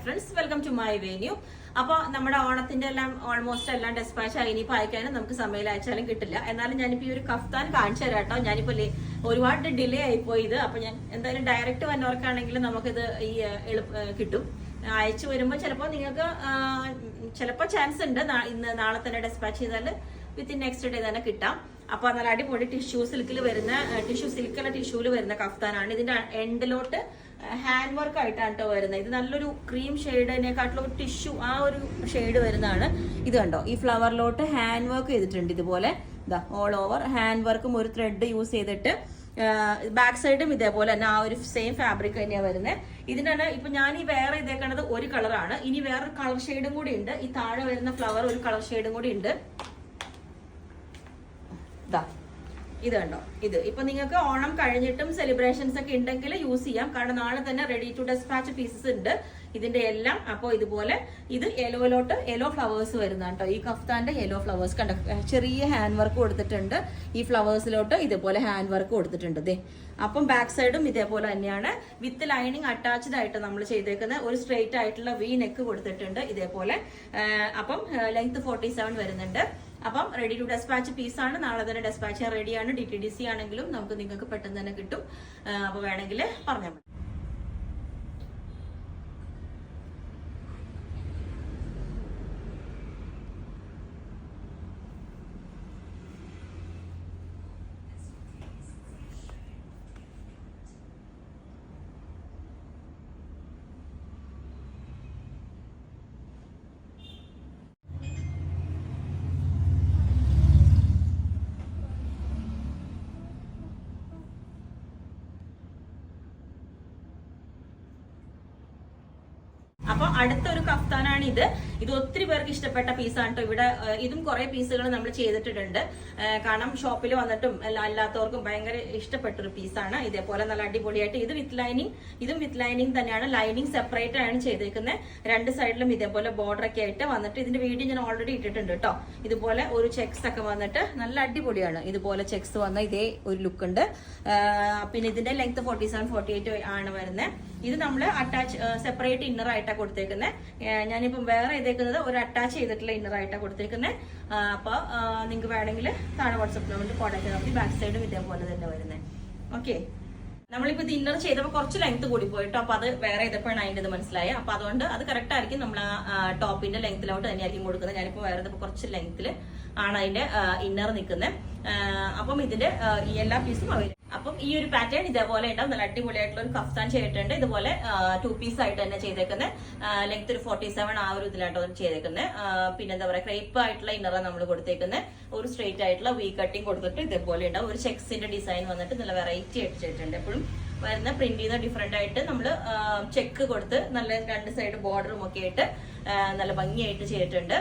Friends, welcome to my venue. അപ്പൊ നമ്മുടെ ഓണത്തിന്റെ എല്ലാം ഓൾമോസ്റ്റ് എല്ലാം ഡെസ്പാച്ച് ആയി. ഇനിയിപ്പോ അയക്കാനും നമുക്ക് സമയം അയച്ചാലും കിട്ടില്ല. എന്നാലും ഞാനിപ്പോ ഈ ഒരു കഫ്താൻ കാണിച്ചു തരാം കേട്ടോ. ഞാനിപ്പോ ഒരുപാട് ഡിലേ ആയിപ്പോയി ഇത്. അപ്പൊ ഞാൻ എന്തായാലും ഡയറക്റ്റ് വന്നവർക്കാണെങ്കിലും നമുക്കിത് ഈ കിട്ടും. അയച്ചു വരുമ്പോൾ ചിലപ്പോൾ നിങ്ങൾക്ക് ചിലപ്പോൾ ചാൻസ് ഉണ്ട് ഇന്ന് നാളെ തന്നെ ഡെസ്പാച്ച് ചെയ്താൽ വിത്തിൻ നെക്സ്റ്റ് ഡേ തന്നെ കിട്ടാം. അപ്പൊ നല്ല അടിപൊളി ടിഷ്യൂ സിൽക്കിൽ വരുന്ന സിൽക്കുള്ള ടിഷ്യൂല് വരുന്ന കഫ്താനാണ്. ഇതിന്റെ എൻഡിലോട്ട് ഹാൻഡ് വർക്ക് ആയിട്ടാണ് കേട്ടോ വരുന്നത്. ഇത് നല്ലൊരു ക്രീം ഷെയ്ഡിനെക്കാട്ടിലും ഒരു ടിഷ്യൂ ആ ഒരു ഷെയ്ഡ് വരുന്നതാണ്. ഇത് കണ്ടോ, ഈ ഫ്ലവറിലോട്ട് ഹാൻഡ് വർക്ക് ചെയ്തിട്ടുണ്ട്. ഇതുപോലെ ഇതാ ഓൾ ഓവർ ഹാൻഡ് വർക്കും ഒരു ത്രെഡ് യൂസ് ചെയ്തിട്ട് ബാക്ക് സൈഡും ഇതേപോലെ തന്നെ ആ ഒരു സെയിം ഫാബ്രിക് തന്നെയാണ് വരുന്നത്. ഇതിനാണ് ഇപ്പൊ ഞാൻ ഈ വേറെ ഇതേക്കണത് ഒരു കളറാണ്. ഇനി വേറൊരു കളർ ഷെയ്ഡും കൂടി ഉണ്ട്. ഈ താഴെ വരുന്ന ഫ്ലവർ ഒരു കളർ ഷെയ്ഡും കൂടി ഉണ്ട്. ഇത് കണ്ടോ, ഇത് ഇപ്പൊ നിങ്ങൾക്ക് ഓണം കഴിഞ്ഞിട്ടും സെലിബ്രേഷൻസ് ഒക്കെ ഉണ്ടെങ്കിൽ യൂസ് ചെയ്യാം. കാരണം നാളെ തന്നെ റെഡി ടു ഡെസ്പാച്ച് പീസസ് ഉണ്ട് ഇതിന്റെ എല്ലാം. അപ്പോൾ ഇതുപോലെ ഇത് യെല്ലോ ഫ്ലവേഴ്സ് വരുന്നതാണ് കേട്ടോ. ഈ കഫ്താന്റെ യെല്ലോ ഫ്ലവേഴ്സ് കണ്ടോ, ചെറിയ ഹാൻഡ് വർക്ക് കൊടുത്തിട്ടുണ്ട്. ഈ ഫ്ലവേഴ്സിലോട്ട് ഇതുപോലെ ഹാൻഡ് വർക്ക് കൊടുത്തിട്ടുണ്ട്. ദേ അപ്പം ബാക്ക് സൈഡും ഇതേപോലെ തന്നെയാണ്. വിത്ത് ലൈനിങ് അറ്റാച്ച്ഡ് ആയിട്ട് നമ്മൾ ചെയ്തേക്കുന്ന ഒരു സ്ട്രെയിറ്റ് ആയിട്ടുള്ള വി നെക്ക് കൊടുത്തിട്ടുണ്ട് ഇതേപോലെ. അപ്പം ലെങ്ത് 47 വരുന്നുണ്ട്. അപ്പം റെഡി ടു ഡെസ്പാച്ച് പീസാണ്. നാളെ തന്നെ ഡെസ്പാച്ച് ചെയ്യാൻ റെഡിയാണ്. DTDC ആണെങ്കിലും നിങ്ങൾക്ക് പെട്ടെന്ന് തന്നെ കിട്ടും. അപ്പൊ വേണമെങ്കിൽ പറഞ്ഞാൽ മതി. അപ്പൊ അടുത്തൊരു കഫ്താനാണ് ഇത്. ഇത് ഒത്തിരി പേർക്ക് ഇഷ്ടപ്പെട്ട പീസാണ് കേട്ടോ. ഇവിടെ ഇതും കുറെ പീസുകൾ നമ്മൾ ചെയ്തിട്ടുണ്ട്. കാരണം ഷോപ്പിൽ വന്നിട്ടും അല്ലാത്തവർക്കും ഭയങ്കര ഇഷ്ടപ്പെട്ടൊരു പീസാണ്. ഇതേപോലെ നല്ല അടിപൊളിയായിട്ട് ഇതും വിത്ത് ലൈനിങ് തന്നെയാണ്. ലൈനിങ് സെപ്പറേറ്റ് ആണ് ചെയ്തേക്കുന്നത്. രണ്ട് സൈഡിലും ഇതേപോലെ ബോർഡർ ഒക്കെ ആയിട്ട് വന്നിട്ട് ഇതിന്റെ വീഡിയോ ഞാൻ ഓൾറെഡി ഇട്ടിട്ടുണ്ട് കേട്ടോ. ഇതുപോലെ ഒരു ചെക്സ് ഒക്കെ വന്നിട്ട് നല്ല അടിപൊളിയാണ്. ഇതുപോലെ ചെക്സ് വന്ന ഇതേ ഒരു ലുക്ക് ഉണ്ട്. പിന്നെ ഇതിന്റെ ലെങ്ത് 47-48 ആണ് വരുന്നത്. ഇത് നമ്മൾ സെപ്പറേറ്റ് ഇന്നർ ആയിട്ടാണ് കൊടുത്തേക്കുന്നത്. ഞാനിപ്പം വേറെ ചെയ്തേക്കുന്നത് ഒരു അറ്റാച്ച് ചെയ്തിട്ടുള്ള ഇന്നർ ആയിട്ടാണ് കൊടുത്തേക്കുന്നത്. അപ്പൊ നിങ്ങൾക്ക് വേണമെങ്കിൽ താഴെ വാട്സപ്പ് നമ്പറിൽ കോൺടാക്ട് ചെയ്താൽ മതി. ബാക്ക് സൈഡും ഇതേപോലെ തന്നെ വരുന്നത്. ഓക്കെ, നമ്മളിപ്പോ ഇത് ഇന്നർ ചെയ്തപ്പോൾ കുറച്ച് ലെങ്ത് കൂടി പോയിട്ടോ. അപ്പൊ അത് വേറെ ചെയ്തപ്പോഴാണ് അതിൻ്റെ ഇത് മനസ്സിലായത്. അപ്പൊ അതുകൊണ്ട് അത് കറക്റ്റ് ആയിരിക്കും. നമ്മൾ ആ ടോപ്പിന്റെ ലെങ്ത്തിലോട്ട് തന്നെയായിരിക്കും കൊടുക്കുന്നത്. ഞാനിപ്പോ വേറെ കുറച്ച് ലെങ്ത്തിൽ ആണ് അതിന്റെ ഇന്നർ നിൽക്കുന്നത്. അപ്പം ഇതിന്റെ ഈ എല്ലാ പീസും അവർ അപ്പം ഈ ഒരു പാറ്റേൺ ഇതേപോലെ ഉണ്ടാവും. നല്ല അടിപൊളിയായിട്ടുള്ള ഒരു കഫ്താൻ ചെയ്തിട്ടുണ്ട്. ഇതുപോലെ 2 പീസ് ആയിട്ട് തന്നെ ചെയ്തേക്കുന്നത്. ലെങ്ത് ഒരു 47 ആ ഒരു ഇതിലായിട്ടോ ചെയ്തേക്കുന്നത്. പിന്നെ എന്താ പറയാ, ക്രേപ്പ് ആയിട്ടുള്ള ഇന്നറാണ് നമ്മൾ കൊടുത്തേക്കുന്നത്. ഒരു സ്ട്രെയിറ്റ് ആയിട്ടുള്ള വി കട്ടിങ് കൊടുത്തിട്ട് ഇതേപോലെ ഉണ്ടാവും. ഒരു ചെക്സിന്റെ ഡിസൈൻ വന്നിട്ട് നല്ല വെറൈറ്റി ആയിട്ട് ചെയ്തിട്ടുണ്ട്. എപ്പോഴും വരുന്ന പ്രിന്റ് ചെയ്യുന്ന ഡിഫറെന്റ് ആയിട്ട് നമ്മൾ ചെക്ക് കൊടുത്ത് നല്ല രണ്ട് സൈഡ് ബോർഡറും ഒക്കെ ആയിട്ട് നല്ല ഭംഗിയായിട്ട് ചെയ്തിട്ടുണ്ട്.